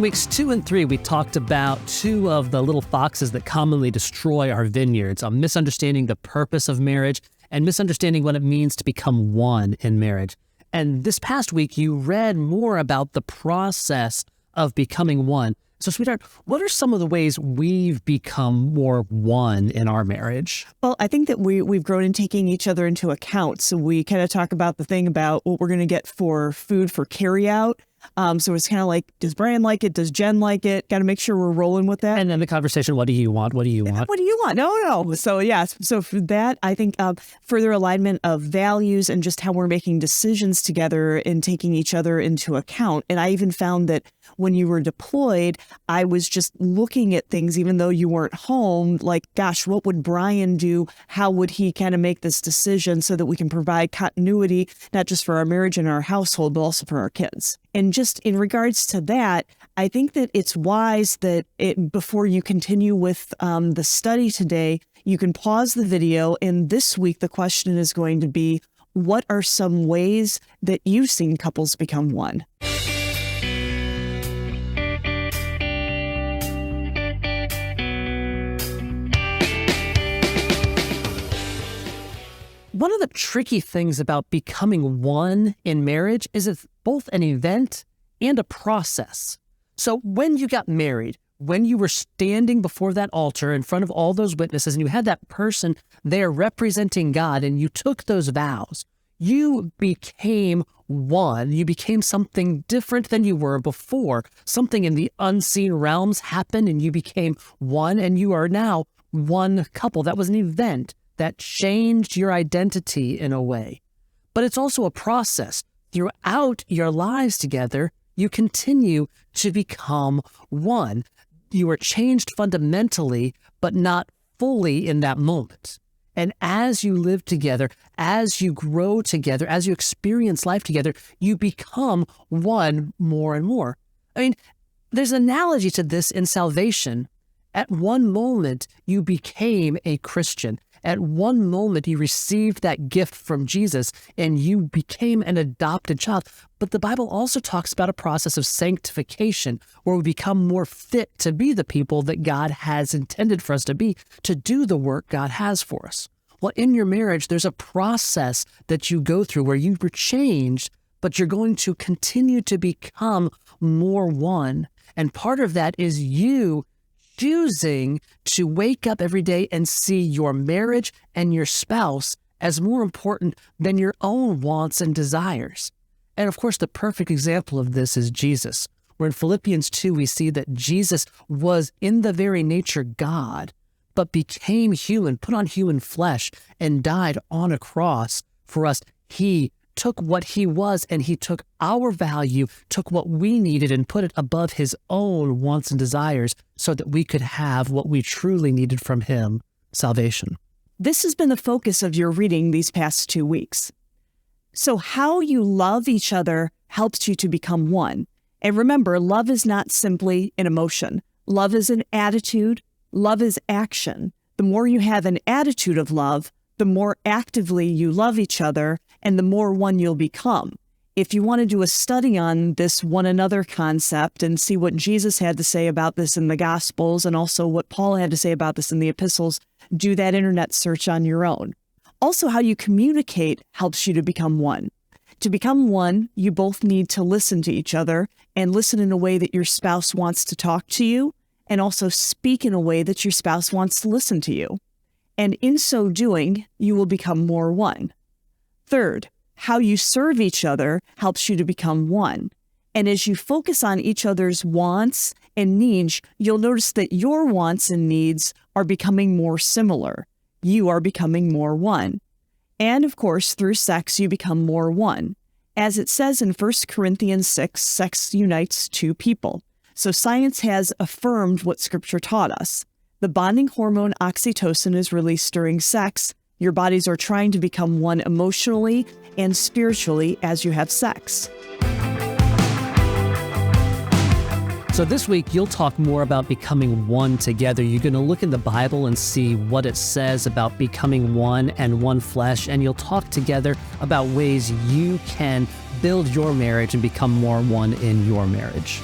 weeks 2 and 3, we talked about two of the little foxes that commonly destroy our vineyards, misunderstanding the purpose of marriage and misunderstanding what it means to become one in marriage. And this past week, you read more about the process of becoming one. So, sweetheart, what are some of the ways we've become more one in our marriage? Well, I think that we've grown in taking each other into account. So we kind of talk about the thing about what we're going to get for food for carry out. So it's kind of like, does Brian like it? Does Jen like it? Got to make sure we're rolling with that. And then the conversation, what do you want? What do you want? What do you want? No. So yes. So for that, I think further alignment of values and just how we're making decisions together and taking each other into account. And I even found that when you were deployed, I was just looking at things, even though you weren't home, like, gosh, what would Brian do? How would he kind of make this decision so that we can provide continuity, not just for our marriage and our household, but also for our kids? And just in regards to that, I think that it's wise that before you continue with the study today, you can pause the video. And this week, the question is going to be, what are some ways that you've seen couples become one? One of the tricky things about becoming one in marriage is it's both an event and a process. So when you got married, when you were standing before that altar in front of all those witnesses and you had that person there representing God and you took those vows, you became one. You became something different than you were before. Something in the unseen realms happened and you became one, and you are now one couple. That was an event that changed your identity in a way. But it's also a process. Throughout your lives together, you continue to become one. You are changed fundamentally, but not fully in that moment. And as you live together, as you grow together, as you experience life together, you become one more and more. I mean, there's an analogy to this in salvation. At one moment, you became a Christian. At one moment, you received that gift from Jesus and you became an adopted child. But the Bible also talks about a process of sanctification where we become more fit to be the people that God has intended for us to be, to do the work God has for us. Well, in your marriage, there's a process that you go through where you were changed, but you're going to continue to become more one. And part of that is you choosing to wake up every day and see your marriage and your spouse as more important than your own wants and desires. And of course, the perfect example of this is Jesus, where in Philippians 2, we see that Jesus was in the very nature God, but became human, put on human flesh, and died on a cross for us. He took what he was and he took our value, took what we needed and put it above his own wants and desires so that we could have what we truly needed from him, salvation. This has been the focus of your reading these past 2 weeks. So how you love each other helps you to become one. And remember, love is not simply an emotion. Love is an attitude. Love is action. The more you have an attitude of love, the more actively you love each other and the more one you'll become. If you want to do a study on this one another concept and see what Jesus had to say about this in the Gospels and also what Paul had to say about this in the epistles, do that internet search on your own. Also, how you communicate helps you to become one. To become one, you both need to listen to each other and listen in a way that your spouse wants to talk to you, and also speak in a way that your spouse wants to listen to you. And in so doing, you will become more one. Third, how you serve each other helps you to become one. And as you focus on each other's wants and needs, you'll notice that your wants and needs are becoming more similar. You are becoming more one. And of course, through sex, you become more one. As it says in 1 Corinthians 6, sex unites two people. So science has affirmed what Scripture taught us. The bonding hormone oxytocin is released during sex. Your bodies are trying to become one emotionally and spiritually as you have sex. So this week, you'll talk more about becoming one together. You're going to look in the Bible and see what it says about becoming one and one flesh, and you'll talk together about ways you can build your marriage and become more one in your marriage.